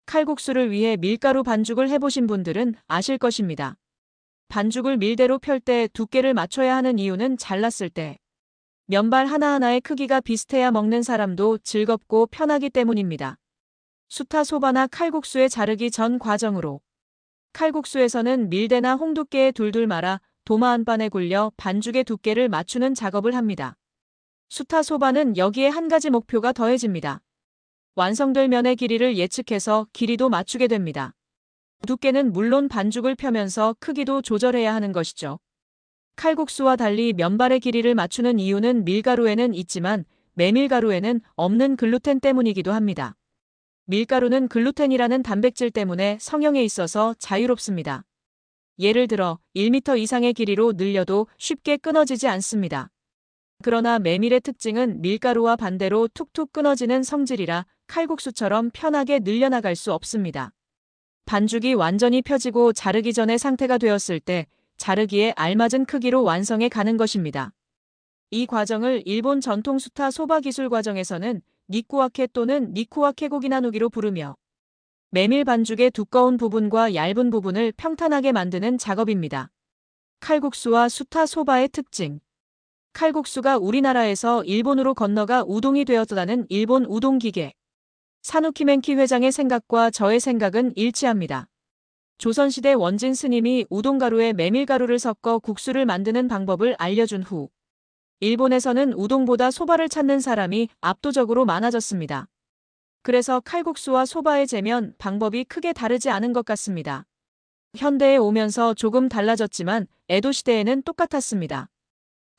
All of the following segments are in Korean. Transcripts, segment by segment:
칼국수를 위해 밀가루 반죽을 해보신 분들은 아실 것입니다. 반죽을 밀대로 펼 때 두께를 맞춰야 하는 이유는 잘랐을 때 면발 하나하나의 크기가 비슷해야 먹는 사람도 즐겁고 편하기 때문입니다. 수타 소바나 칼국수에 자르기 전 과정으로 칼국수에서는 밀대나 홍두깨에 둘둘 말아 도마 한 판에 굴려 반죽의 두께를 맞추는 작업을 합니다. 수타 소바는 여기에 한 가지 목표가 더해집니다. 완성될 면의 길이를 예측해서 길이도 맞추게 됩니다. 두께는 물론 반죽을 펴면서 크기도 조절해야 하는 것이죠. 칼국수와 달리 면발의 길이를 맞추는 이유는 밀가루에는 있지만 메밀가루에는 없는 글루텐 때문이기도 합니다. 밀가루는 글루텐이라는 단백질 때문에 성형에 있어서 자유롭습니다. 예를 들어 1m 이상의 길이로 늘려도 쉽게 끊어지지 않습니다. 그러나 메밀의 특징은 밀가루와 반대로 툭툭 끊어지는 성질이라 칼국수처럼 편하게 늘려나갈 수 없습니다. 반죽이 완전히 펴지고 자르기 전의 상태가 되었을 때 자르기에 알맞은 크기로 완성해 가는 것입니다. 이 과정을 일본 전통 수타 소바 기술 과정에서는 니쿠와케 또는 니쿠와케 고기 나누기로 부르며 메밀 반죽의 두꺼운 부분과 얇은 부분을 평탄하게 만드는 작업입니다. 칼국수와 수타 소바의 특징. 칼국수가 우리나라에서 일본으로 건너가 우동이 되었다는 일본 우동 기계. 사누키멘키 회장의 생각과 저의 생각은 일치합니다. 조선시대 원진 스님이 우동가루에 메밀가루를 섞어 국수를 만드는 방법을 알려준 후 일본에서는 우동보다 소바를 찾는 사람이 압도적으로 많아졌습니다. 그래서 칼국수와 소바의 재면 방법이 크게 다르지 않은 것 같습니다. 현대에 오면서 조금 달라졌지만 에도 시대에는 똑같았습니다.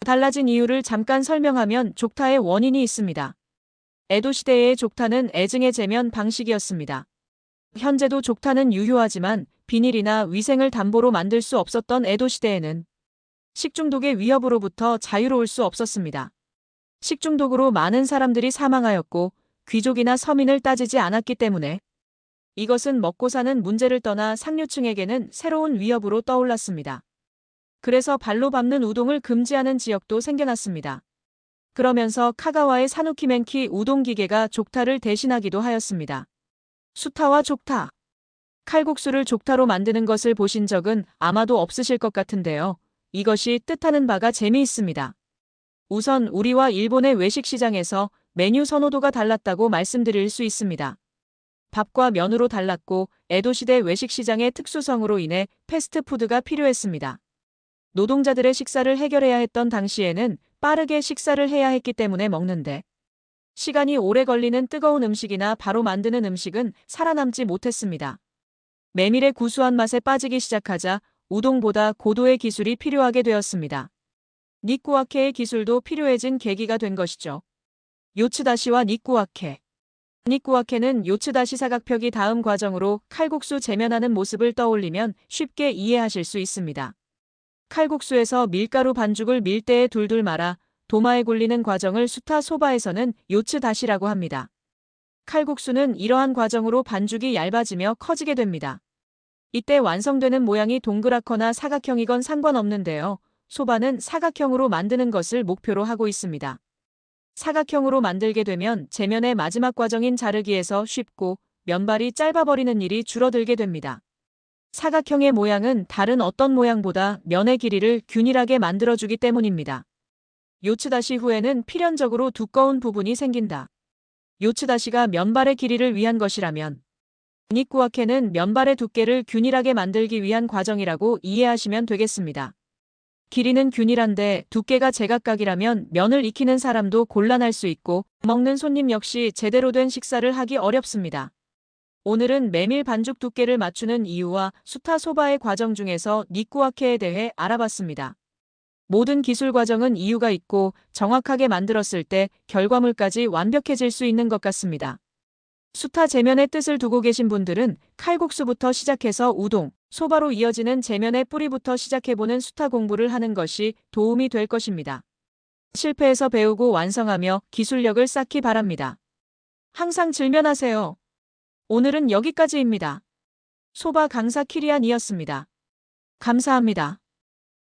달라진 이유를 잠깐 설명하면 족타의 원인이 있습니다. 에도 시대의 족타는 애증의 재면 방식이었습니다. 현재도 족타는 유효하지만 비닐이나 위생을 담보로 만들 수 없었던 에도 시대에는 식중독의 위협으로부터 자유로울 수 없었습니다. 식중독으로 많은 사람들이 사망하였고 귀족이나 서민을 따지지 않았기 때문에 이것은 먹고 사는 문제를 떠나 상류층에게는 새로운 위협으로 떠올랐습니다. 그래서 발로 밟는 우동을 금지하는 지역도 생겨났습니다. 그러면서 카가와의 사누키멘키 우동 기계가 족타를 대신하기도 하였습니다. 수타와 족타. 칼국수를 족타로 만드는 것을 보신 적은 아마도 없으실 것 같은데요. 이것이 뜻하는 바가 재미있습니다. 우선 우리와 일본의 외식 시장에서 메뉴 선호도가 달랐다고 말씀드릴 수 있습니다. 밥과 면으로 달랐고 에도시대 외식 시장의 특수성으로 인해 패스트푸드가 필요했습니다. 노동자들의 식사를 해결해야 했던 당시에는 빠르게 식사를 해야 했기 때문에 먹는데 시간이 오래 걸리는 뜨거운 음식이나 바로 만드는 음식은 살아남지 못했습니다. 메밀의 구수한 맛에 빠지기 시작하자 우동보다 고도의 기술이 필요하게 되었습니다. 니쿠와케의 기술도 필요해진 계기가 된 것이죠. 요츠다시와 니쿠와케. 니쿠와케는 요츠다시 사각펴기 다음 과정으로 칼국수 재면하는 모습을 떠올리면 쉽게 이해하실 수 있습니다. 칼국수에서 밀가루 반죽을 밀대에 둘둘 말아 도마에 굴리는 과정을 수타 소바에서는 요츠다시라고 합니다. 칼국수는 이러한 과정으로 반죽이 얇아지며 커지게 됩니다. 이때 완성되는 모양이 동그랗거나 사각형이건 상관없는데요. 소바는 사각형으로 만드는 것을 목표로 하고 있습니다. 사각형으로 만들게 되면 재면의 마지막 과정인 자르기에서 쉽고 면발이 짧아버리는 일이 줄어들게 됩니다. 사각형의 모양은 다른 어떤 모양보다 면의 길이를 균일하게 만들어주기 때문입니다. 요츠다시 후에는 필연적으로 두꺼운 부분이 생긴다. 요츠다시가 면발의 길이를 위한 것이라면 니쿠와케는 면발의 두께를 균일하게 만들기 위한 과정이라고 이해하시면 되겠습니다. 길이는 균일한데 두께가 제각각이라면 면을 익히는 사람도 곤란할 수 있고 먹는 손님 역시 제대로 된 식사를 하기 어렵습니다. 오늘은 메밀 반죽 두께를 맞추는 이유와 수타 소바의 과정 중에서 니쿠와케에 대해 알아봤습니다. 모든 기술 과정은 이유가 있고 정확하게 만들었을 때 결과물까지 완벽해질 수 있는 것 같습니다. 수타 재면의 뜻을 두고 계신 분들은 칼국수부터 시작해서 우동, 소바로 이어지는 재면의 뿌리부터 시작해보는 수타 공부를 하는 것이 도움이 될 것입니다. 실패해서 배우고 완성하며 기술력을 쌓기 바랍니다. 항상 질면하세요. 오늘은 여기까지입니다. 소바 강사 키리안이었습니다. 감사합니다.